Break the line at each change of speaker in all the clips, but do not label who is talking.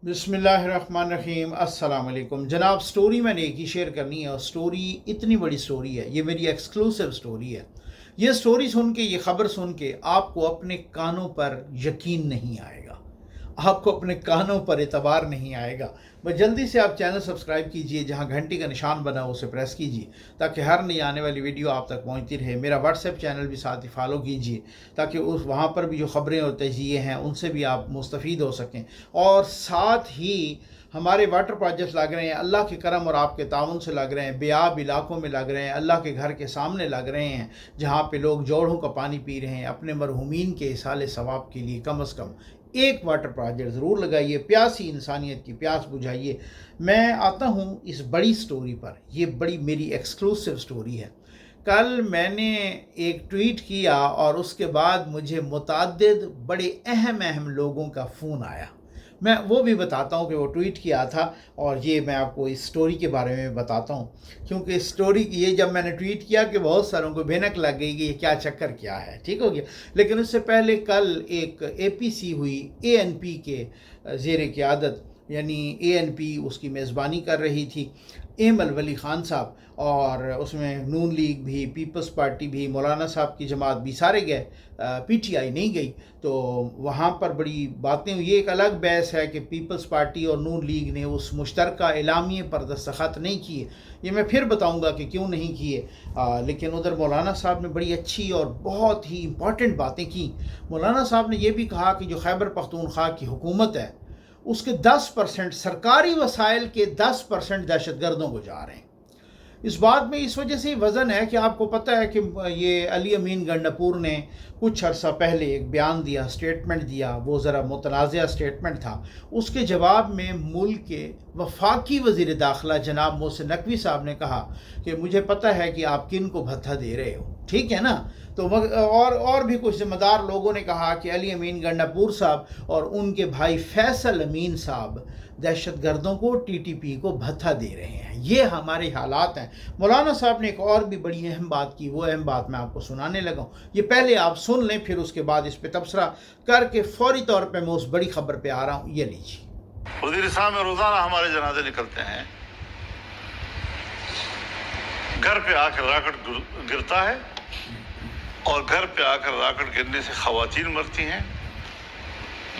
बिस्मिल्लाहिर्रहमानिर्रहीम। अस्सलाम वालेकुम जनाब। स्टोरी मैंने एक ही शेयर करनी है और स्टोरी इतनी बड़ी स्टोरी है, ये मेरी एक्सक्लूसिव स्टोरी है। ये स्टोरी सुन के, ये खबर सुन के आपको अपने कानों पर यकीन नहीं आएगा, आपको अपने कानों पर एतबार नहीं आएगा। बस जल्दी से आप चैनल सब्सक्राइब कीजिए, जहाँ घंटी का निशान बना हो उसे प्रेस कीजिए ताकि हर नई आने वाली वीडियो आप तक पहुँचती रहे। मेरा व्हाट्सएप चैनल भी साथ ही फॉलो कीजिए ताकि उस वहाँ पर भी जो ख़बरें और तजिए हैं उनसे भी आप मुस्तफ़ीद हो सकें। और साथ ही हमारे वाटर प्रोजेक्ट्स लग रहे हैं, अल्लाह के करम और आपके ताउन से लग रहे हैं, बेआब इलाकों में लग रहे हैं, अल्लाह के घर के सामने लग रहे हैं, जहाँ पे लोग जोड़ों का पानी पी रहे हैं। अपने मरहूमीन के इसाले सवाब के लिए कम अज़ कम एक वाटर प्रोजेक्ट ज़रूर लगाइए, प्यासी इंसानियत की प्यास बुझाइए। मैं आता हूँ इस बड़ी स्टोरी पर। ये बड़ी मेरी एक्सक्लूसिव स्टोरी है। कल मैंने एक ट्वीट किया और उसके बाद मुझे मुतअद्दिद बड़े अहम लोगों का फ़ोन आया। मैं वो भी बताता हूँ कि वो ट्वीट किया था, और ये मैं आपको इस स्टोरी के बारे में बताता हूँ, क्योंकि स्टोरी ये जब मैंने ट्वीट किया कि बहुत सारों को भनक लग गई कि ये क्या चक्कर क्या है, ठीक हो गया। लेकिन उससे पहले कल एक APC हुई, ANP के ज़ेर क़यादत, यानी ANP उसकी मेज़बानी कर रही थी, एमल वली ख़ान साहब, और उसमें नून लीग भी, पीपल्स पार्टी भी, मौलाना साहब की जमात भी, सारे गए, PTI नहीं गई। तो वहाँ पर बड़ी बातें हुई। ये एक अलग बहस है कि पीपल्स पार्टी और नून लीग ने उस मुश्तरका एलामिये पर दस्तखत नहीं किए, ये मैं फिर बताऊँगा कि क्यों नहीं किए। लेकिन उधर मौलाना साहब ने बड़ी अच्छी और बहुत ही इम्पॉर्टेंट बातें की। मौलाना साहब ने यह भी कहा कि जो खैबर पख्तूनख्वा की हुकूमत है उसके 10% सरकारी वसाइल के 10% दहशतगर्दों को जा रहे हैं। इस बात में इस वजह से वज़न है कि आपको पता है कि ये अली अमीन गंडापुर ने कुछ अर्सा पहले एक बयान दिया, स्टेटमेंट दिया, वो ज़रा मुतनाज़ा स्टेटमेंट था। उसके जवाब में मुल्क के वफाकी वज़ीर दाखिला जनाब मोहसिन नकवी साहब ने कहा कि मुझे पता है कि आप किन को भत्ता दे रहे हो, ठीक है ना। तो और भी कुछ ज़िम्मेदार लोगों ने कहा कि अली अमीन गंडापुर साहब और उनके भाई फैसल अमीन साहब दहशतगर्दों को, TTP को भत्ता दे रहे हैं। ये हमारे हालात हैं। मौलाना साहब ने एक और भी बड़ी अहम बात की, वो अहम बात मैं आपको सुनाने लगा हूँ। ये पहले आप सुन लें, फिर उसके बाद इस पर तबसरा करके फौरी तौर पर मैं उस बड़ी खबर पे आ रहा हूँ। ये लीजिए।
वज़ीर साहब में रोज़ाना हमारे जनाजे निकलते हैं, घर पे आकर राकेट गिरता है और घर पे आकर राकेट गिरने से ख़वातीन मरती हैं,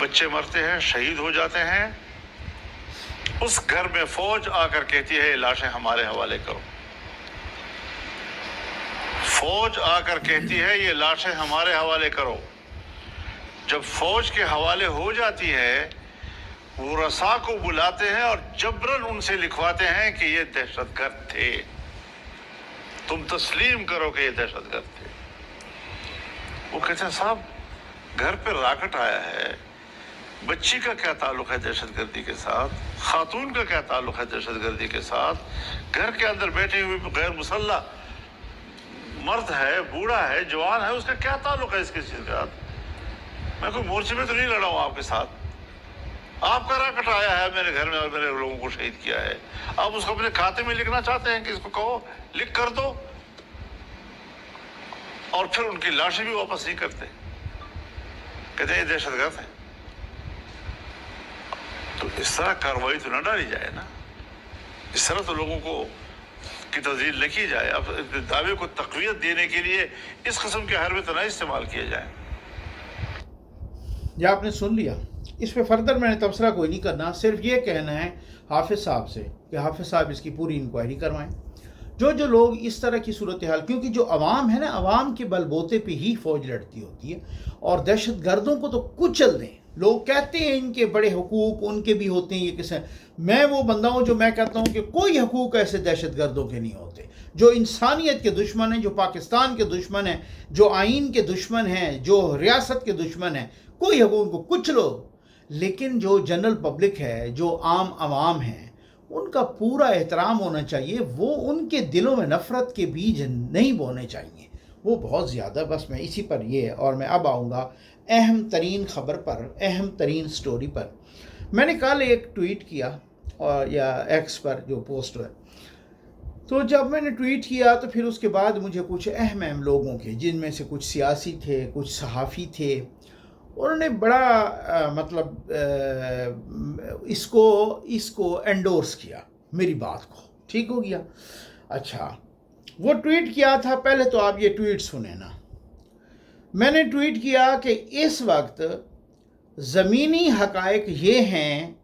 बच्चे मरते हैं, शहीद हो जाते हैं। उस घर में फौज आकर कहती है ये लाशें हमारे हवाले करो। फौज आकर कहती है ये लाशें हमारे हवाले करो। जब फौज के हवाले हो जाती है, वो रसा को बुलाते हैं और जबरन उनसे लिखवाते हैं कि ये दहशतगर्द थे, तुम तस्लीम करो कि ये दहशतगर्द थे। वो कहते हैं साहब घर पर राकेट आया है, बच्ची का क्या ताल्लुक है दहशतगर्दी के साथ, खातून का क्या ताल्लुक है दहशतगर्दी के साथ, घर के अंदर बैठे हुए गैर मुसल्ला मर्द है, बूढ़ा है, जवान है, उसका क्या ताल्लुक है इसके साथ। मैं कोई मोर्चे में तो नहीं लड़ा हूँ आपके साथ, आपका राकेट आया है मेरे घर में और मेरे लोगों को शहीद किया है, आप उसको अपने खाते में लिखना चाहते हैं कि इसको कहो लिख कर दो, और फिर उनकी लाशें भी वापस नहीं करते, कहते हैं ये दहशतगर्द है। तो इस तरह कार्रवाई तो न डाली जाए ना, इस तरह तो लोगों को की तज़लील न की जाए। अब दावे को तक़वियत देने के लिए इस किस्म के हरबे तो न इस्तेमाल किए जाए।
ये आपने सुन लिया, इस पे फर्दर मैंने तबसरा कोई नहीं करना, सिर्फ ये कहना है हाफिज़ साहब से कि हाफिज़ साहब इसकी पूरी इंक्वायरी करवाएं। जो लोग इस तरह की सूरत हाल, क्योंकि जो अवाम है ना, अवाम के बलबोते पे ही फ़ौज लड़ती होती है, और दहशतगर्दों को तो कुचल दें। लोग कहते हैं इनके बड़े हुकूक उनके भी होते हैं, ये किसे, मैं वो बंदा हूँ जो मैं कहता हूँ कि कोई हुकूक ऐसे दहशतगर्दों के नहीं होते। जो इंसानियत के दुश्मन हैं, जो पाकिस्तान के दुश्मन हैं, जो आइन के दुश्मन हैं, जो रियासत के दुश्मन हैं, कोई हुकूक को कुचलो। लेकिन जो जनरल पब्लिक है, जो आम आवाम है, उनका पूरा एहतराम होना चाहिए। वो उनके दिलों में नफ़रत के बीज नहीं बोने चाहिए, वो बहुत ज़्यादा। बस मैं इसी पर ये है, और मैं अब आऊँगा अहम तरीन ख़बर पर, अहम तरीन स्टोरी पर। मैंने कल एक ट्वीट किया, और या X पर जो पोस्ट है, तो जब मैंने ट्वीट किया तो फिर उसके बाद मुझे कुछ अहम लोगों के, जिनमें से कुछ सियासी थे, कुछ सहाफ़ी थे, उन्होंने बड़ा मतलब इसको एंडोर्स किया मेरी बात को, ठीक हो गया। अच्छा, वो ट्वीट किया था, पहले तो आप ये ट्वीट सुने ना। मैंने ट्वीट किया कि इस वक्त ज़मीनी हक़ाइक़ ये हैं,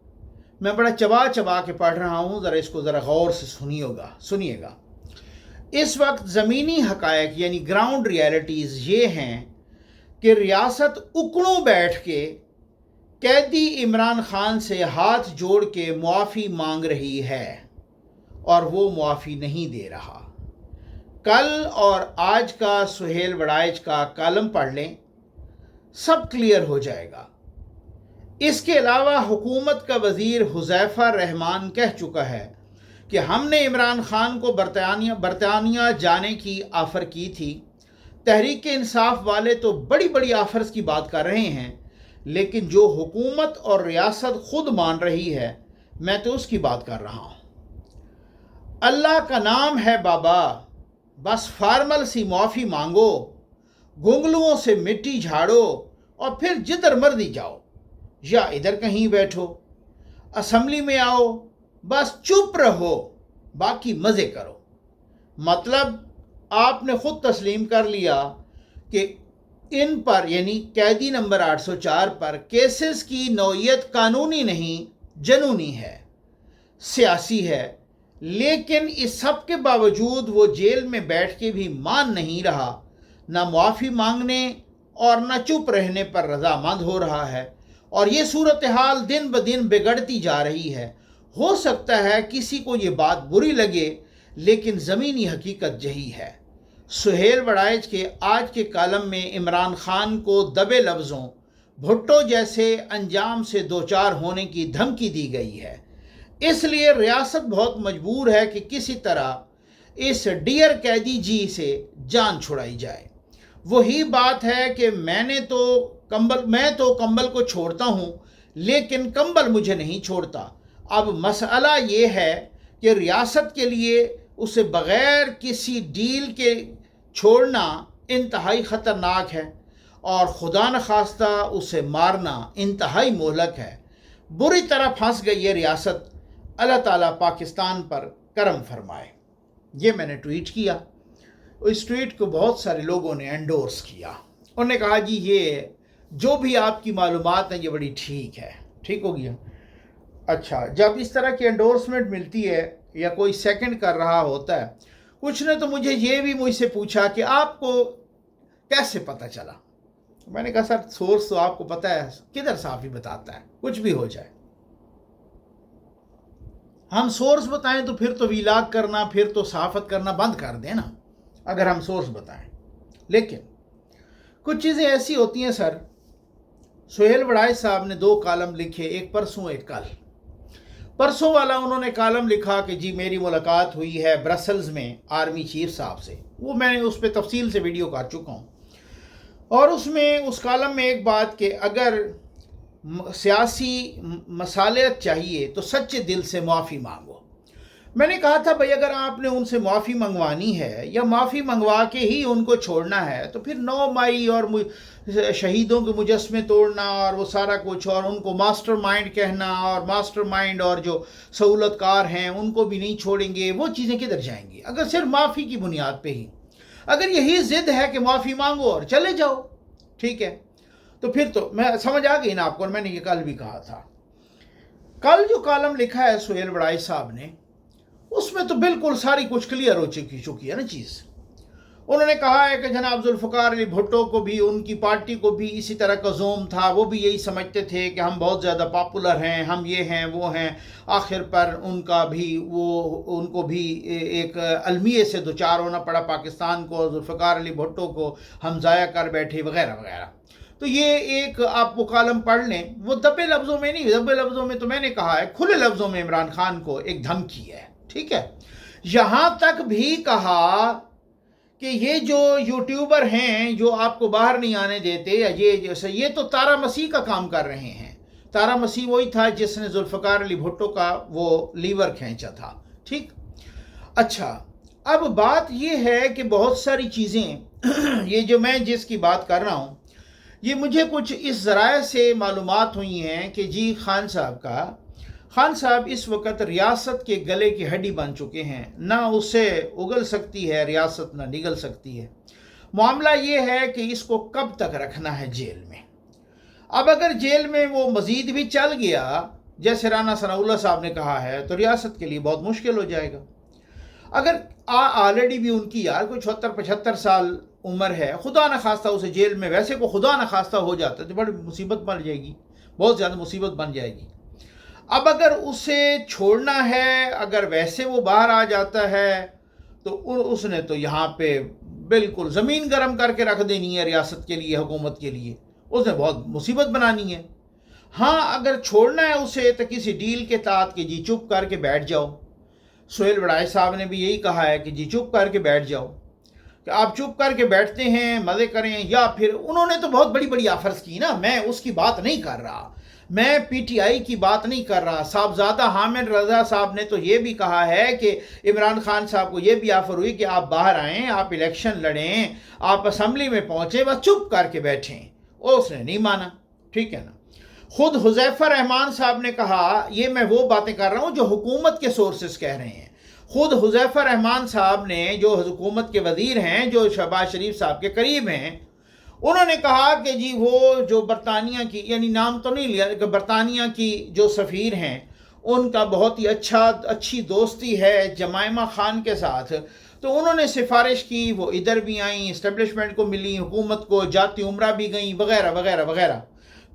मैं बड़ा चबा चबा के पढ़ रहा हूँ, ज़रा इसको ज़रा गौर से सुनिएगा। इस वक्त ज़मीनी हक़ाइक़ यानी ग्राउंड रियलिटीज़ ये हैं कि रियासत उकड़ों बैठ के कैदी इमरान खान से हाथ जोड़ के मुआफ़ी मांग रही है और वो मुआफ़ी नहीं दे रहा। कल और आज का सुहेल वड़ाइच का कॉलम पढ़ लें, सब क्लियर हो जाएगा। इसके अलावा हुकूमत का वज़ीर हुज़ैफ़ा रहमान कह चुका है कि हमने इमरान खान को बरतानिया जाने की ऑफ़र की थी। तहरीक इंसाफ वाले तो बड़ी बड़ी ऑफ़र्स की बात कर रहे हैं, लेकिन जो हुकूमत और रियासत खुद मान रही है, मैं तो उसकी बात कर रहा हूँ। अल्लाह का नाम है बाबा, बस फार्मल सी माफ़ी मांगो, गुंगलुओं से मिट्टी झाड़ो और फिर जिधर मर्जी जाओ या इधर कहीं बैठो, असम्बली में आओ, बस चुप रहो, बाकी मज़े करो। मतलब आपने ख़ुद तस्लीम कर लिया कि इन पर यानी कैदी नंबर 804 पर केसेस की नौइयत कानूनी नहीं जनूनी है, सियासी है। लेकिन इस सब के बावजूद वो जेल में बैठ के भी मान नहीं रहा, ना मुआफ़ी मांगने और ना चुप रहने पर रज़ामंद हो रहा है। और ये सूरत हाल दिन ब दिन बिगड़ती जा रही है। हो सकता है किसी को ये बात बुरी लगे, लेकिन ज़मीनी हकीकत यही है। सुहेल वड़ाइच के आज के कॉलम में इमरान खान को दबे लफ्ज़ों भुट्टो जैसे अंजाम से दो चार होने की धमकी दी गई है। इसलिए रियासत बहुत मजबूर है कि किसी तरह इस डियर कैदी जी से जान छुड़ाई जाए। वही बात है कि मैं तो कंबल को छोड़ता हूँ, लेकिन कंबल मुझे नहीं छोड़ता। अब मसला ये है कि रियासत के लिए उसे बग़ैर किसी डील के छोड़ना इंतहाई ख़तरनाक है और खुदा न खास्ता उसे मारना इंतहाई मोहलक है। बुरी तरह फंस गई ये रियासत। अल्लाह ताला पाकिस्तान पर करम फरमाए। ये मैंने ट्वीट किया। इस ट्वीट को बहुत सारे लोगों ने एंडोर्स किया। उन्होंने कहा जी ये जो भी आपकी मालूमात है ये बड़ी ठीक है, ठीक हो गया। अच्छा, जब इस तरह की एंडोर्समेंट मिलती है या कोई सेकंड कर रहा होता है, कुछ ने तो मुझे ये भी मुझसे पूछा कि आपको कैसे पता चला। मैंने कहा सर सोर्स तो आपको पता है, किधर साफ ही बताता है, कुछ भी हो जाए। हम सोर्स बताएं तो फिर तो वीलाग करना, फिर तो सहाफ़त करना बंद कर दें ना, अगर हम सोर्स बताएं। लेकिन कुछ चीज़ें ऐसी होती हैं सर। सुहेल वड़ाइच साहब ने 2 कॉलम लिखे, एक परसों एक कल। परसों वाला उन्होंने कॉलम लिखा कि जी मेरी मुलाकात हुई है ब्रसल्स में आर्मी चीफ साहब से। वो मैंने उस पर तफसील से वीडियो कर चुका हूँ। और उसमें उस कॉलम में एक बात कि अगर सियासी मसालियत चाहिए तो सच्चे दिल से माफ़ी मांगो। मैंने कहा था भाई अगर आपने उनसे माफ़ी मंगवानी है या माफ़ी मंगवा के ही उनको छोड़ना है तो फिर 9 मई और शहीदों के मुजस्मे तोड़ना और वो सारा कुछ और उनको मास्टरमाइंड कहना और मास्टरमाइंड और जो सहूलतकार हैं उनको भी नहीं छोड़ेंगे, वो चीज़ें किधर जाएंगी अगर सिर्फ माफ़ी की बुनियाद पे ही। अगर यही ज़िद है कि माफ़ी मांगो और चले जाओ, ठीक है, तो फिर तो मैं समझ आ गई ना आपको। और मैंने ये कल भी कहा था। कल जो कॉलम लिखा है सुहेल वड़ाइच साहब ने, उसमें तो बिल्कुल सारी कुछ क्लियर हो चुकी है ना चीज़। उन्होंने कहा है कि जनाब जुल्फ़िकार अली भुट्टो को भी, उनकी पार्टी को भी इसी तरह का जोम था। वो भी यही समझते थे कि हम बहुत ज़्यादा पॉपुलर हैं, हम ये हैं वो हैं। आखिर पर उनको भी एक अलमिये से दो चार होना पड़ा पाकिस्तान को, जुल्फ़िकार अली भुट्टो को हम ज़ाया कर बैठे वगैरह वगैरह। तो ये एक आप वो कॉलम पढ़ लें। वो दबे लफ्ज़ों में नहीं, दबे लफ्ज़ों में तो मैंने कहा है, खुले लफ्ज़ों में इमरान खान को एक धमकी है, ठीक है। यहाँ तक भी कहा कि ये जो यूट्यूबर हैं जो आपको बाहर नहीं आने देते या ये तो तारा मसीह का काम कर रहे हैं। तारा मसीह वही था जिसने जुल्फ़िकार अली भुट्टो का वो लीवर खींचा था, ठीक। अच्छा, अब बात ये है कि बहुत सारी चीज़ें ये जो मैं जिसकी बात कर रहा हूँ, یہ مجھے کچھ اس ذرائع سے معلومات ہوئی ہیں کہ جی خان صاحب اس وقت ریاست کے گلے کی ہڈی بن چکے ہیں، نہ اسے اگل سکتی ہے ریاست، نہ نگل سکتی ہے۔ معاملہ یہ ہے کہ اس کو کب تک رکھنا ہے جیل میں۔ اب اگر جیل میں وہ مزید بھی چل گیا جیسے رانا ثناء اللہ صاحب نے کہا ہے تو ریاست کے لیے بہت مشکل ہو جائے گا۔ اگر آلریڈی بھی ان کی یار کوئی 74-75 سال عمر ہے، خدا نخواستہ اسے جیل میں ویسے کو خدا نخواستہ ہو جاتا ہے تو بڑی مصیبت بن جائے گی، بہت زیادہ مصیبت بن جائے گی۔ اب اگر اسے چھوڑنا ہے، اگر ویسے وہ باہر آ جاتا ہے تو اس نے تو یہاں پہ بالکل زمین گرم کر کے رکھ دینی ہے ریاست کے لیے، حکومت کے لیے، اس نے بہت مصیبت بنانی ہے۔ ہاں اگر چھوڑنا ہے اسے تو کسی ڈیل کے تحت کہ جی چپ کر کے بیٹھ جاؤ۔ سہیل وڑائے صاحب نے بھی یہی کہا ہے کہ جی چپ کر کے بیٹھ جاؤ، کہ آپ چپ کر کے بیٹھتے ہیں، مزے کریں، یا پھر انہوں نے تو بہت بڑی بڑی آفرز کی نا، میں اس کی بات نہیں کر رہا، میں پی ٹی آئی کی بات نہیں کر رہا۔ صاحبزادہ حامد رضا صاحب نے تو یہ بھی کہا ہے کہ عمران خان صاحب کو یہ بھی آفر ہوئی کہ آپ باہر آئیں، آپ الیکشن لڑیں، آپ اسمبلی میں پہنچیں، بس چپ کر کے بیٹھیں۔ اس نے نہیں مانا، ٹھیک ہے نا۔ خود حذیفہ رحمان صاحب نے کہا، یہ میں وہ باتیں کر رہا ہوں جو حکومت کے سورسز کہہ رہے ہیں، خود حذیفہ رحمان صاحب نے جو حکومت کے وزیر ہیں، جو شہباز شریف صاحب کے قریب ہیں، انہوں نے کہا کہ جی وہ جو برطانیہ کی، یعنی نام تو نہیں لیا، کہ برطانیہ کی جو سفیر ہیں ان کا بہت ہی اچھی دوستی ہے جمائمہ خان کے ساتھ، تو انہوں نے سفارش کی، وہ ادھر بھی آئیں، اسٹیبلشمنٹ کو ملی، حکومت کو جاتی عمرہ بھی گئیں، وغیرہ وغیرہ وغیرہ۔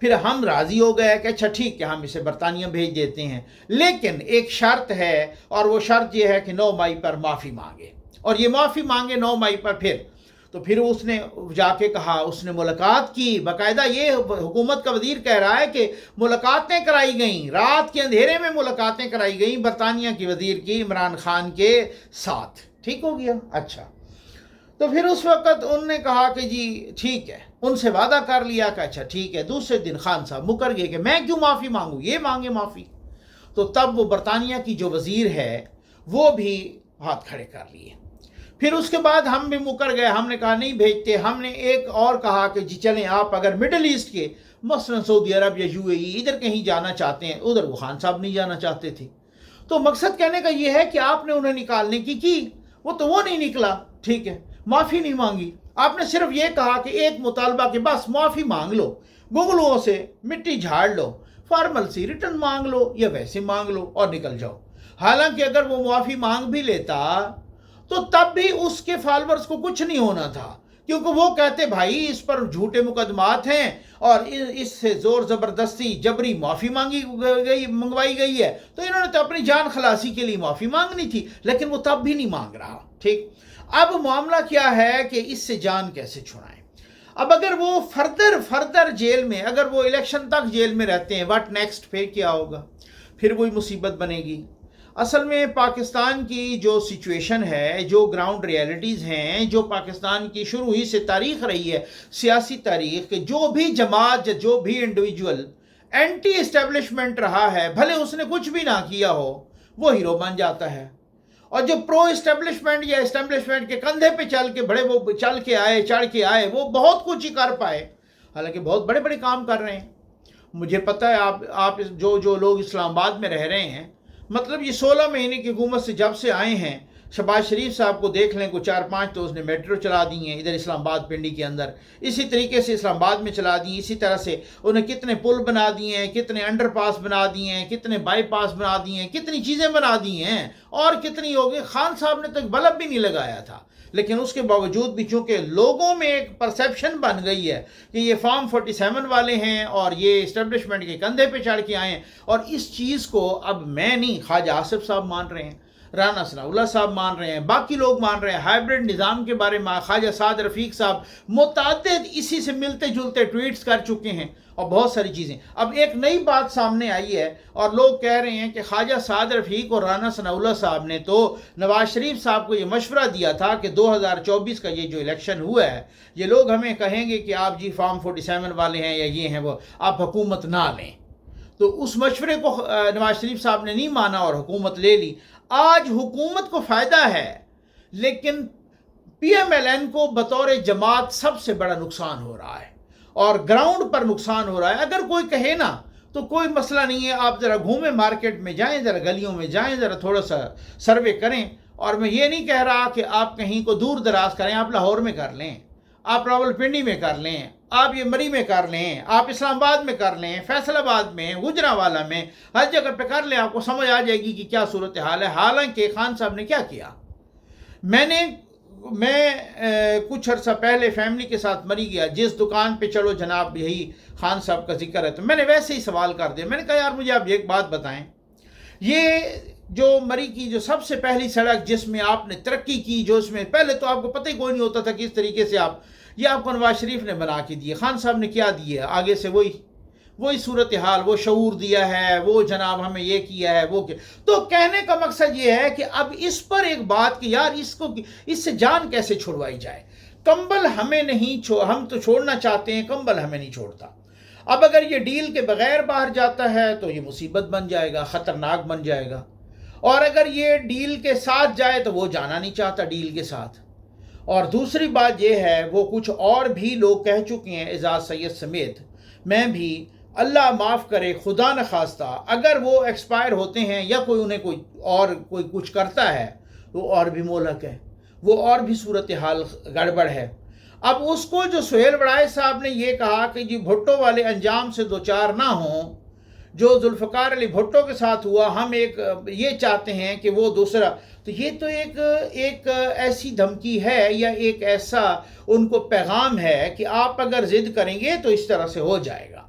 پھر ہم راضی ہو گئے کہ اچھا ٹھیک ہے، ہم اسے برطانیہ بھیج دیتے ہیں، لیکن ایک شرط ہے، اور وہ شرط یہ ہے کہ 9 مئی پر معافی مانگے، اور یہ معافی مانگے 9 مئی پر۔ پھر اس نے جا کے کہا، اس نے ملاقات کی، باقاعدہ یہ حکومت کا وزیر کہہ رہا ہے کہ ملاقاتیں کرائی گئیں، رات کے اندھیرے میں ملاقاتیں کرائی گئیں برطانیہ کی وزیر کی عمران خان کے ساتھ۔ ٹھیک ہو گیا، اچھا۔ تو پھر اس وقت انہوں نے کہا کہ جی ٹھیک ہے، ان سے وعدہ کر لیا کہ اچھا ٹھیک ہے۔ دوسرے دن خان صاحب مکر گئے کہ میں کیوں معافی مانگوں، یہ مانگے معافی۔ تو تب وہ برطانیہ کی جو وزیر ہے وہ بھی ہاتھ کھڑے کر لیے۔ پھر اس کے بعد ہم بھی مکر گئے، ہم نے کہا نہیں بھیجتے۔ ہم نے ایک اور کہا کہ جی چلیں آپ اگر مڈل ایسٹ کے مثلا سعودی عرب یا یو اے ای ادھر کہیں جانا چاہتے ہیں، ادھر وہ خان صاحب نہیں جانا چاہتے تھے۔ تو مقصد کہنے کا یہ ہے کہ آپ نے انہیں نکالنے کی وہ نہیں نکلا، ٹھیک ہے، معافی نہیں مانگی۔ آپ نے صرف یہ کہا کہ ایک مطالبہ کہ بس معافی مانگ لو، گگلوں سے مٹی جھاڑ لو، فارمل سی ریٹرن مانگ لو یا ویسے مانگ لو اور نکل جاؤ۔ حالانکہ اگر وہ معافی مانگ بھی لیتا تو تب بھی اس کے فالورز کو کچھ نہیں ہونا تھا، کیونکہ وہ کہتے بھائی اس پر جھوٹے مقدمات ہیں اور اس سے زور زبردستی جبری معافی منگوائی گئی ہے، تو انہوں نے تو اپنی جان خلاصی کے لیے معافی مانگنی تھی، لیکن وہ تب بھی نہیں مانگ رہا۔ ٹھیک، اب معاملہ کیا ہے کہ اس سے جان کیسے چھڑائیں۔ اب اگر وہ فردر جیل میں، اگر وہ الیکشن تک جیل میں رہتے ہیں، واٹ نیکسٹ، پھر کیا ہوگا؟ پھر وہی مصیبت بنے گی۔ اصل میں پاکستان کی جو سچویشن ہے، جو گراؤنڈ ریالٹیز ہیں، جو پاکستان کی شروع ہی سے تاریخ رہی ہے، سیاسی تاریخ، کہ جو بھی جماعت، جو بھی انڈیویجول اینٹی اسٹیبلشمنٹ رہا ہے، بھلے اس نے کچھ بھی نہ کیا ہو، وہ ہیرو بن جاتا ہے۔ اور جو پرو اسٹیبلشمنٹ یا اسٹیبلشمنٹ کے کندھے پہ چل کے وہ چل کے آئے، چڑھ کے آئے، وہ بہت کچھ ہی کر پائے، حالانکہ بہت بڑے بڑے کام کر رہے ہیں۔ مجھے پتہ ہے آپ جو لوگ اسلام آباد میں رہ رہے ہیں، مطلب یہ 16 مہینے کی حکومت سے جب سے آئے ہیں، شہباز شریف صاحب کو دیکھ لیں، کوئی 4-5 تو اس نے میٹرو چلا دی ہیں ادھر اسلام آباد پنڈی کے اندر، اسی طریقے سے اسلام آباد میں چلا دی، اسی طرح سے انہیں کتنے پل بنا دیے ہیں، کتنے انڈر پاس بنا دیے ہیں، کتنے بائی پاس بنا دیے ہیں، کتنی چیزیں بنا دی ہیں، اور کتنی ہوگی۔ خان صاحب نے تو ایک بلب بھی نہیں لگایا تھا، لیکن اس کے باوجود بھی چونکہ لوگوں میں ایک پرسیپشن بن گئی ہے کہ یہ فارم 47 والے ہیں اور یہ اسٹیبلشمنٹ کے کندھے پہ چڑھ کے آئے ہیں، اور اس چیز کو اب میں نہیں، خواجہ آصف صاحب مان رہے ہیں، رانا ثناء اللہ صاحب مان رہے ہیں، باقی لوگ مان رہے ہیں، ہائیبرڈ نظام کے بارے میں خواجہ سعد رفیق صاحب متعدد اسی سے ملتے جلتے ٹویٹس کر چکے ہیں، اور بہت ساری چیزیں۔ اب ایک نئی بات سامنے آئی ہے اور لوگ کہہ رہے ہیں کہ خواجہ سعد رفیق اور رانا ثناء اللہ صاحب نے تو نواز شریف صاحب کو یہ مشورہ دیا تھا کہ 2024 کا یہ جو الیکشن ہوا ہے، یہ لوگ ہمیں کہیں گے کہ آپ جی فارم 47 والے ہیں یا یہ ہیں وہ، آپ حکومت نہ لیں۔ تو اس مشورے کو نواز شریف صاحب نے نہیں مانا اور حکومت لے لی۔ آج حکومت کو فائدہ ہے، لیکن پی ایم ایل این کو بطور جماعت سب سے بڑا نقصان ہو رہا ہے، اور گراؤنڈ پر نقصان ہو رہا ہے. اگر کوئی کہے نا تو کوئی مسئلہ نہیں ہے, آپ ذرا گھومیں, مارکیٹ میں جائیں, ذرا گلیوں میں جائیں, ذرا تھوڑا سا سروے کریں. اور میں یہ نہیں کہہ رہا کہ آپ کہیں کو دور دراز کریں, آپ لاہور میں کر لیں, آپ راولپنڈی میں کر لیں, آپ یہ مری میں کر لیں, آپ اسلام آباد میں کر لیں, فیصل آباد میں, گجرانوالہ میں, ہر جگہ پہ کر لیں, آپ کو سمجھ آ جائے گی کہ کیا صورتحال ہے. حالانکہ خان صاحب نے کیا کیا, میں کچھ عرصہ پہلے فیملی کے ساتھ مری گیا. جس دکان پہ چلو جناب یہی خان صاحب کا ذکر ہے, تو میں نے ویسے ہی سوال کر دیا. میں نے کہا یار مجھے آپ ایک بات بتائیں, یہ جو مری کی جو سب سے پہلی سڑک جس میں آپ نے ترقی کی, جو اس میں پہلے تو آپ کو پتہ ہی کوئی نہیں ہوتا تھا کس طریقے سے آپ کو نواز شریف نے بنا کے دیے. خان صاحب نے کیا دیا, آگے سے وہی صورتحال, وہ شعور دیا ہے, وہ جناب ہمیں یہ کیا ہے, وہ کیا. تو کہنے کا مقصد یہ ہے کہ اب اس پر ایک بات کہ یار اس سے جان کیسے چھڑوائی جائے. کمبل ہمیں نہیں ہم تو چھوڑنا چاہتے ہیں, کمبل ہمیں نہیں چھوڑتا. اب اگر یہ ڈیل کے بغیر باہر جاتا ہے تو یہ مصیبت بن جائے گا, خطرناک بن جائے گا. اور اگر یہ ڈیل کے ساتھ جائے تو وہ جانا نہیں چاہتا ڈیل کے ساتھ. اور دوسری بات یہ ہے, وہ کچھ اور بھی لوگ کہہ چکے ہیں, اعجاز سید سمیت, میں بھی, اللہ معاف کرے, خدا نخواستہ اگر وہ ایکسپائر ہوتے ہیں یا کوئی کوئی کچھ کرتا ہے, وہ اور بھی مہلک ہے, وہ اور بھی صورتحال گڑبڑ ہے. اب اس کو جو سہیل وڑائے صاحب نے یہ کہا کہ جی بھٹو والے انجام سے دوچار نہ ہوں جو ذوالفقار علی بھٹو کے ساتھ ہوا, ہم یہ چاہتے ہیں کہ وہ دوسرا. تو یہ تو ایک ایسی دھمکی ہے یا ایک ایسا ان کو پیغام ہے کہ آپ اگر ضد کریں گے تو اس طرح سے ہو جائے گا.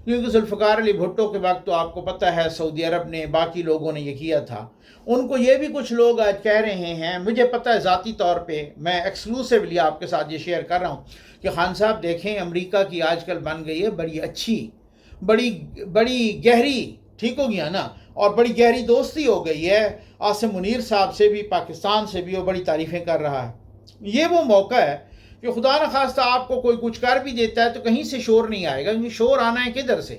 کیونکہ ذوالفقار علی بھٹو کے وقت تو آپ کو پتہ ہے سعودی عرب نے, باقی لوگوں نے یہ کیا تھا. ان کو یہ بھی کچھ لوگ آج کہہ رہے ہیں, مجھے پتہ ہے ذاتی طور پہ, میں ایکسکلوسیولی آپ کے ساتھ یہ شیئر کر رہا ہوں کہ خان صاحب دیکھیں امریکہ کی آج کل بن گئی ہے بڑی اچھی, بڑی گہری, ٹھیک ہو گیا نا, اور بڑی گہری دوستی ہو گئی ہے. عاصم منیر صاحب سے بھی, پاکستان سے بھی وہ بڑی تعریفیں کر رہا ہے. یہ وہ موقع ہے کہ خدا نخواستہ آپ کو کوئی کچھ کر بھی دیتا ہے تو کہیں سے شور نہیں آئے گا. کیونکہ شور آنا ہے کدھر سے,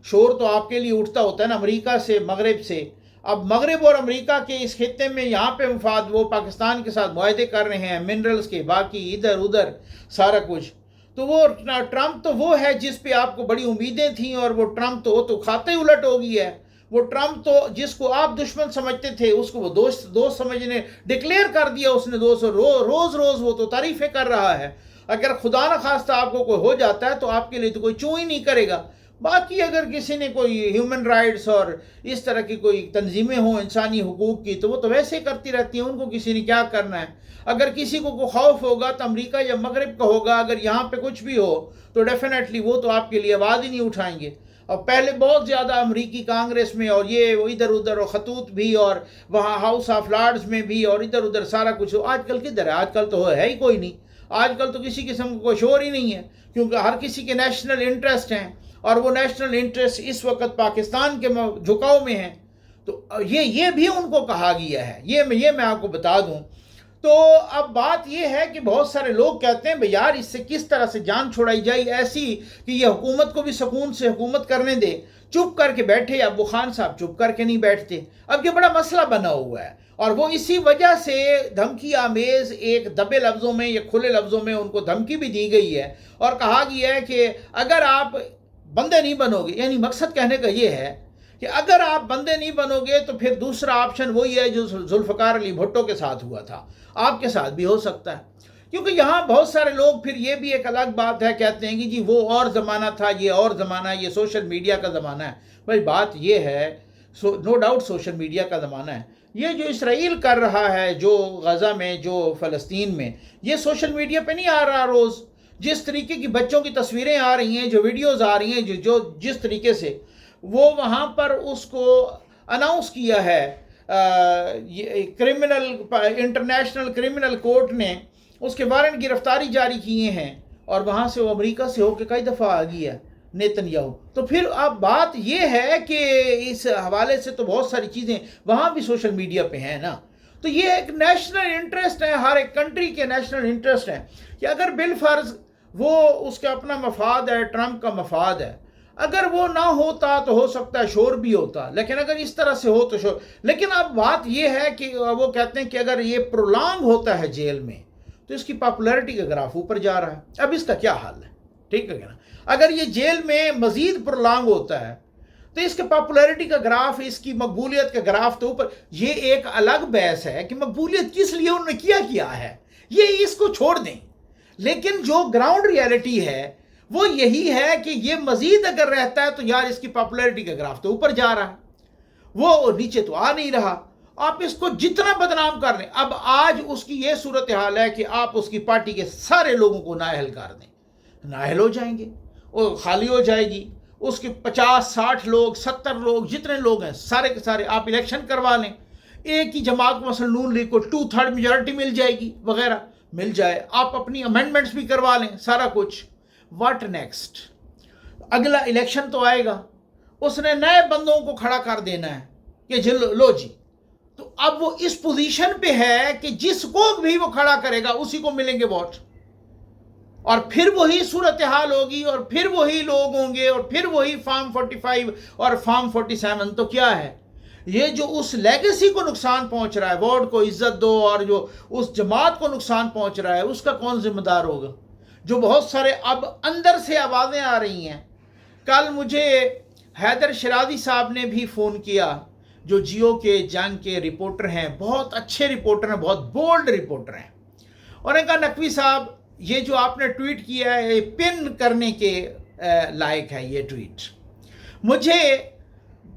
شور تو آپ کے لیے اٹھتا ہوتا ہے نا امریکہ سے, مغرب سے. اب مغرب اور امریکہ کے اس خطے میں یہاں پہ مفاد, وہ پاکستان کے ساتھ معاہدے کر رہے ہیں منرلز کے, باقی ادھر ادھر سارا کچھ. تو وہ ٹرمپ تو وہ ہے جس پہ آپ کو بڑی امیدیں تھیں, اور وہ ٹرمپ تو کھاتے الٹ ہو گئی ہے. وہ ٹرمپ تو جس کو آپ دشمن سمجھتے تھے اس کو وہ دوست سمجھنے ڈکلیئر کر دیا اس نے. روز وہ تو تعریفیں کر رہا ہے. اگر خدا نخواستہ آپ کو کوئی ہو جاتا ہے تو آپ کے لیے تو کوئی چوں ہی نہیں کرے گا. باقی اگر کسی نے کوئی ہیومن رائٹس اور اس طرح کی کوئی تنظیمیں ہوں انسانی حقوق کی, تو وہ تو ویسے ہی کرتی رہتی ہیں, ان کو کسی نے کیا کرنا ہے. اگر کسی کو کوئی خوف ہوگا تو امریکہ یا مغرب کا ہوگا. اگر یہاں پہ کچھ بھی ہو تو ڈیفینیٹلی وہ تو آپ کے لیے آواز ہی نہیں اٹھائیں گے. اور پہلے بہت زیادہ امریکی کانگریس میں اور یہ ادھر ادھر اور خطوط بھی, اور وہاں ہاؤس آف لارڈز میں بھی, اور ادھر ادھر سارا کچھ. آج کل کدھر ہے, آج کل تو ہے ہی کوئی نہیں. آج کل تو کسی قسم کا کوئی شور ہی نہیں ہے, کیونکہ ہر کسی کے نیشنل انٹرسٹ ہیں, اور وہ نیشنل انٹرسٹ اس وقت پاکستان کے جھکاؤ میں ہیں. تو یہ بھی ان کو کہا گیا ہے, یہ میں آپ کو بتا دوں. تو اب بات یہ ہے کہ بہت سارے لوگ کہتے ہیں بھئی یار اس سے کس طرح سے جان چھڑائی جائے ایسی کہ یہ حکومت کو بھی سکون سے حکومت کرنے دے, چپ کر کے بیٹھے. اب وہ خان صاحب چپ کر کے نہیں بیٹھتے. اب یہ بڑا مسئلہ بنا ہوا ہے, اور وہ اسی وجہ سے دھمکی آمیز ایک دبے لفظوں میں یا کھلے لفظوں میں ان کو دھمکی بھی دی گئی ہے, اور کہا گیا ہے کہ اگر آپ بندے نہیں بنو گے, یعنی مقصد کہنے کا یہ ہے کہ اگر آپ بندے نہیں بنو گے تو پھر دوسرا آپشن وہی ہے جو ذوالفقار علی بھٹو کے ساتھ ہوا تھا, آپ کے ساتھ بھی ہو سکتا ہے. کیونکہ یہاں بہت سارے لوگ پھر یہ بھی ایک الگ بات ہے, کہتے ہیں کہ جی وہ اور زمانہ تھا, یہ اور زمانہ ہے, یہ سوشل میڈیا کا زمانہ ہے. بھائی بات یہ ہے, نو ڈاؤٹ سوشل میڈیا کا زمانہ ہے. یہ جو اسرائیل کر رہا ہے, جو غزہ میں, جو فلسطین میں, یہ سوشل میڈیا پہ نہیں آ رہا روز. جس طریقے کی بچوں کی تصویریں آ رہی ہیں, جو ویڈیوز آ رہی ہیں, جو جس طریقے سے وہ وہاں پر اس کو اناؤنس کیا ہے انٹرنیشنل کرمنل کورٹ نے, اس کے وارنٹ گرفتاری جاری کیے ہیں, اور وہاں سے وہ امریکہ سے ہو کے کئی دفعہ آ گیا نیتن یاہو. تو پھر اب بات یہ ہے کہ اس حوالے سے تو بہت ساری چیزیں وہاں بھی سوشل میڈیا پہ ہیں نا. تو یہ ایک نیشنل انٹرسٹ ہے, ہر ایک کنٹری کے نیشنل انٹرسٹ ہے کہ اگر بالفرض وہ اس کا اپنا مفاد ہے, ٹرمپ کا مفاد ہے, اگر وہ نہ ہوتا تو ہو سکتا ہے شور بھی ہوتا, لیکن اگر اس طرح سے ہو تو شور. لیکن اب بات یہ ہے کہ وہ کہتے ہیں کہ اگر یہ پرولانگ ہوتا ہے جیل میں تو اس کی پاپولیرٹی کا گراف اوپر جا رہا ہے. اب اس کا کیا حل ہے؟ ठीक है ना। अगर ये जेल में मजीद प्रोलॉन्ग होता है तो इसके पॉपुलैरिटी का ग्राफ, इसकी मकबूलियत का ग्राफ तो ऊपर, ये एक अलग बहस है कि मकबूलियत किस लिए उन्होंने किया है, ये इसको छोड़ दें। लेकिन जो ग्राउंड रियलिटी है वो यही है कि ये मजीद अगर रहता है तो यार इसकी पॉपुलैरिटी का ग्राफ तो ऊपर जा रहा है, वो नीचे तो आ नहीं रहा। आप इसको जितना बदनाम कर लें, अब आज उसकी ये सूरत हाल है कि आप उसकी पार्टी के सारे लोगों को नाअहल कर दें, नाअहल हो जाएंगे, वो खाली हो जाएगी, उसके 50-60 लोग 70 लोग जितने लोग हैं सारे के सारे आप इलेक्शन करवा लें, एक ही जमात को मसलन नून लीग को 2/3 मेजॉरिटी मिल जाएगी वगैरह मिल जाए, आप अपनी अमेंडमेंट्स भी करवा लें, सारा कुछ। What next? अगला इलेक्शन तो आएगा, उसने नए बंदों को खड़ा कर देना है कि लो जी। तो अब वो इस पोजीशन पे है कि जिसको भी वो खड़ा करेगा उसी को मिलेंगे वोट, और फिर वही सूरत हाल होगी, और फिर वही लोग होंगे, और फिर वही फार्म 45 और फार्म 47। तो क्या है ये जो उस लेगेसी को नुकसान पहुंच रहा है, वोट को इज्जत दो, और जो उस जमात को नुकसान पहुंच रहा है उसका कौन जिम्मेदार होगा? जो बहुत सारे अब अंदर से आवाज़ें आ रही हैं। कल मुझे हैदर शरादी साहब ने भी फ़ोन किया, जो जियो के जंग के रिपोर्टर हैं, बहुत अच्छे रिपोर्टर हैं, बहुत बोल्ड रिपोर्टर हैं। उन्होंने कहा नकवी साहब ये जो आपने ट्वीट किया है ये पिन करने के लायक है ये ट्वीट। मुझे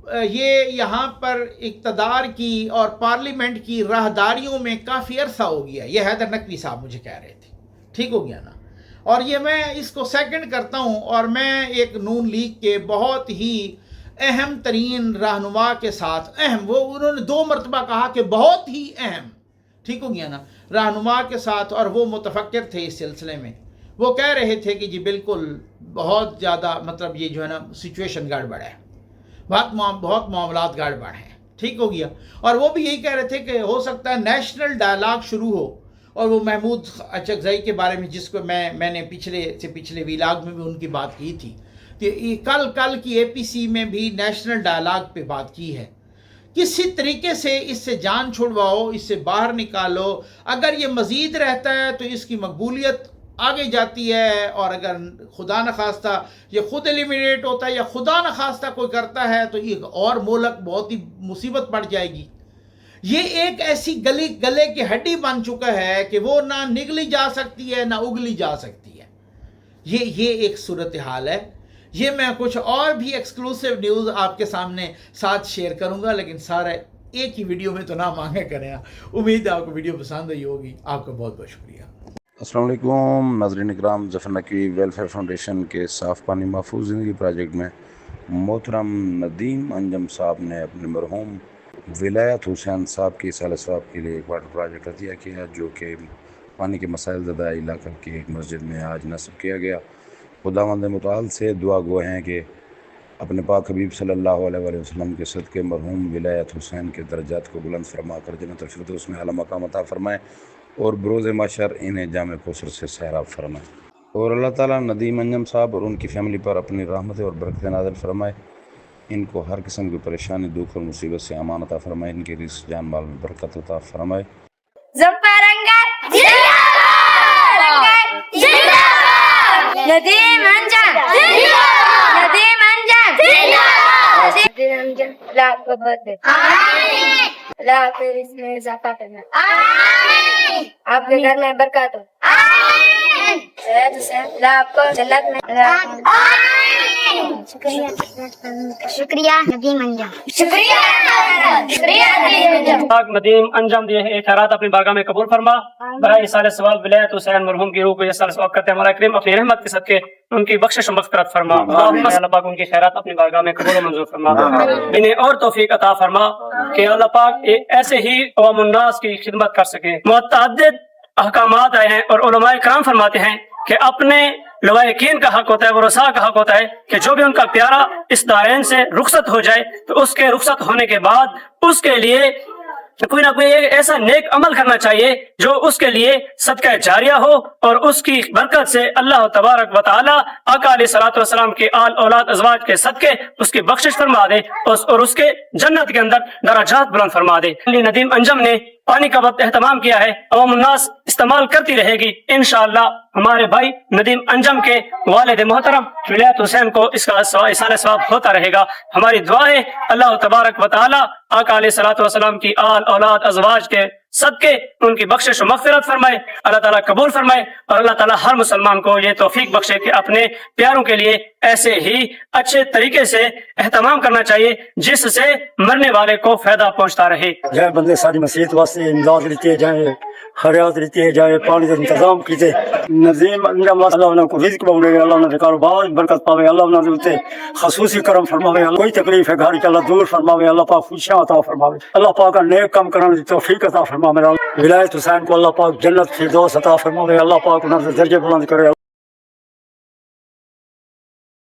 ये यहाँ पर इक़्तिदार की और पार्लियामेंट की राहदारियों में काफ़ी अरसा हो गया, ये हैदर नकवी साहब मुझे कह रहे थे, ठीक हो गया ना। और ये मैं इसको सेकंड करता हूँ, और मैं एक नून लीग के बहुत ही अहम तरीन रहनुमा के साथ, अहम वो उन्होंने 2 मरतबा कहा कि बहुत ही अहम, ठीक हो गया ना, रहनुमा के साथ, और वो मुतफक्किर थे इस सिलसिले में। वो कह रहे थे कि जी बिल्कुल बहुत ज़्यादा मतलब ये जो है ना सिचुएशन गड़बड़ है, बहुत मामलात गड़बड़ हैं, ठीक हो गया। और वो भी यही कह रहे थे कि हो सकता है नेशनल डायलॉग शुरू हो, और वो महमूद अचकज़ई के बारे में जिसको मैंने पिछले वीलाग में भी उनकी बात की थी कि कल की एपीसी में भी नेशनल डायलॉग पे बात की है। किसी तरीके से इससे जान छुड़वाओ, इससे बाहर निकालो। अगर ये मज़ीद रहता है तो इसकी मकबूलियत आगे जाती है, और अगर खुदा न खास्ता ये खुद एलिमिनेट होता है या खुदा न खास्ता कोई करता है तो एक और मुल्क बहुत ही मुसीबत पड़ जाएगी। ये एक ऐसी गले की हड्डी बन चुका है कि वो ना निगली जा सकती है ना उगली जा सकती है। ये एक सूरत हाल है। ये मैं कुछ और भी एक्सक्लूसिव न्यूज़ आपके सामने साथ शेयर करूंगा, लेकिन सारे एक ही वीडियो में तो ना मांगे करें। उम्मीद है आपको वीडियो पसंद आई होगी। आपका बहुत बहुत शुक्रिया।
अस्सलाम वालेकुम नाज़रीन इकराम, ज़फ़र नकवी वेलफेयर फाउंडेशन के साफ़ पानी महफूज ज़िंदगी प्रोजेक्ट में मोहतरम नदीम अंजम साहब ने अपने मरहूम विलायत हुसैन साहब की साल सवाब के लिए एक वाटर प्रोजेक्ट अतिया किया, जो कि पानी के मसाइल ज़दा इलाक़ा की एक मस्जिद में आज नस्ब किया गया। खुदावंद मुताल से दुआ गो हैं कि अपने पाक हबीब सल्लल्लाहु अलैहि वसल्लम के सदक़े मरहूम विलायत हुसैन के दर्जात को बुलंद फरमा कर जन्नतुल फिरदौस में आला मकाम अता फरमाएँ, और बरोज़ महशर इन्हें जामे कौसर से सैराब फरमाए। और अल्लाह ताला नदीम अंजम साहब और उनकी फ़ैमिली पर अपनी रहमत और बरकत नाज़िल फरमाए। इनको हर किस्म की परेशानी, दुख और मुसीबत से अमान अता फरमाए। इनके रिज़्क़ जान माल में बरकत अता फरमाए।
नदीम अंजम नदीम अंजम नदीम अंजम लाख बरकत दे, आमीन। लाख इसमें इजाफा करना, आमीन। आपके घर में बरकत हो, आमीन। लाख को जन्नत में, आमीन। शुक्रिया नदीम अंजम, शुक्रिया नदीम अंजम।
नदीम अंजम दिए एक खैरात अपनी बारगाह में कबूल फरमा। बराए सारे सवाब विलायत हुसैन मरहूम की रूह को ये सारे सवाब करते हैं। हमारा करीम अपनी रहमत के सदके उनकी बख्शिश और मग़फ़िरत फरमा। अल्लाह पाक उनकी खैरात अपनी बारगाह में कबूल और मंजूर फरमा। इन्हें और तौफीक अता फरमा कि अल्लाह पाक ऐसे ही अवामुन्नास की खिदमत कर सके। मुतअद्दिद अहकामात आए हैं और उलमाए किराम फरमाते हैं कि अपने लवायकीन का हक होता है, वरसा का हक होता है कि जो भी उनका प्यारा इस दायरे से रुखसत हो जाए तो उसके रुखसत होने के बाद उसके लिए कोई ना कोई ऐसा नेक अमल करना चाहिए जो उसके लिए सदका जारिया हो, और उसकी बरकत से अल्लाह तबारक व तआला आका अलैहिस्सलातु वस्सलाम के आल औलाद अज़वाज के सदके उसकी बख्शिश फरमा दे और उसके जन्नत के अंदर दराजात बुलंद फरमा दे। नदीम अंजम ने پانی کا وقت اہتمام کیا ہے عوام الناس استعمال کرتی رہے گی انشاءاللہ ہمارے بھائی ندیم انجم کے والد محترم ولایت حسین کو اس کا احسان ثواب ہوتا رہے گا. ہماری دعا ہے اللہ تبارک و تعالی آقا علیہ الصلوۃ والسلام کی آل اولاد ازواج کے صدقے ان کی بخشش و مغفرت فرمائے, اللہ تعالیٰ قبول فرمائے, اور اللہ تعالیٰ ہر مسلمان کو یہ توفیق بخشے کہ اپنے پیاروں کے لیے ایسے ہی اچھے طریقے سے اہتمام کرنا چاہیے جس سے مرنے والے کو فائدہ پہنچتا رہے.
جائے بندے ساری مسیحت واسطے امداد لیتے جائیں, خیرات لیتے جائے, پانی کا انتظام کیتے. نظیم انجم اللہ انہوں کو رزق بولے, اللہ انہوں نے کاروبار برکت پاوے, اللہ انہوں نے خصوصی کرم فرماوے, کوئی تکلیف ہے گھر کے اللہ دور فرماوے, اللہ پاک خوشیاں عطا فرماوے, اللہ پاک کا نیک کام کرنے کی توفیق عطا فرماوے. ولایت حسین کو اللہ پاک جنت فردوس عطا فرماوے, اللہ پاک انہوں نے درجے بلند کرے.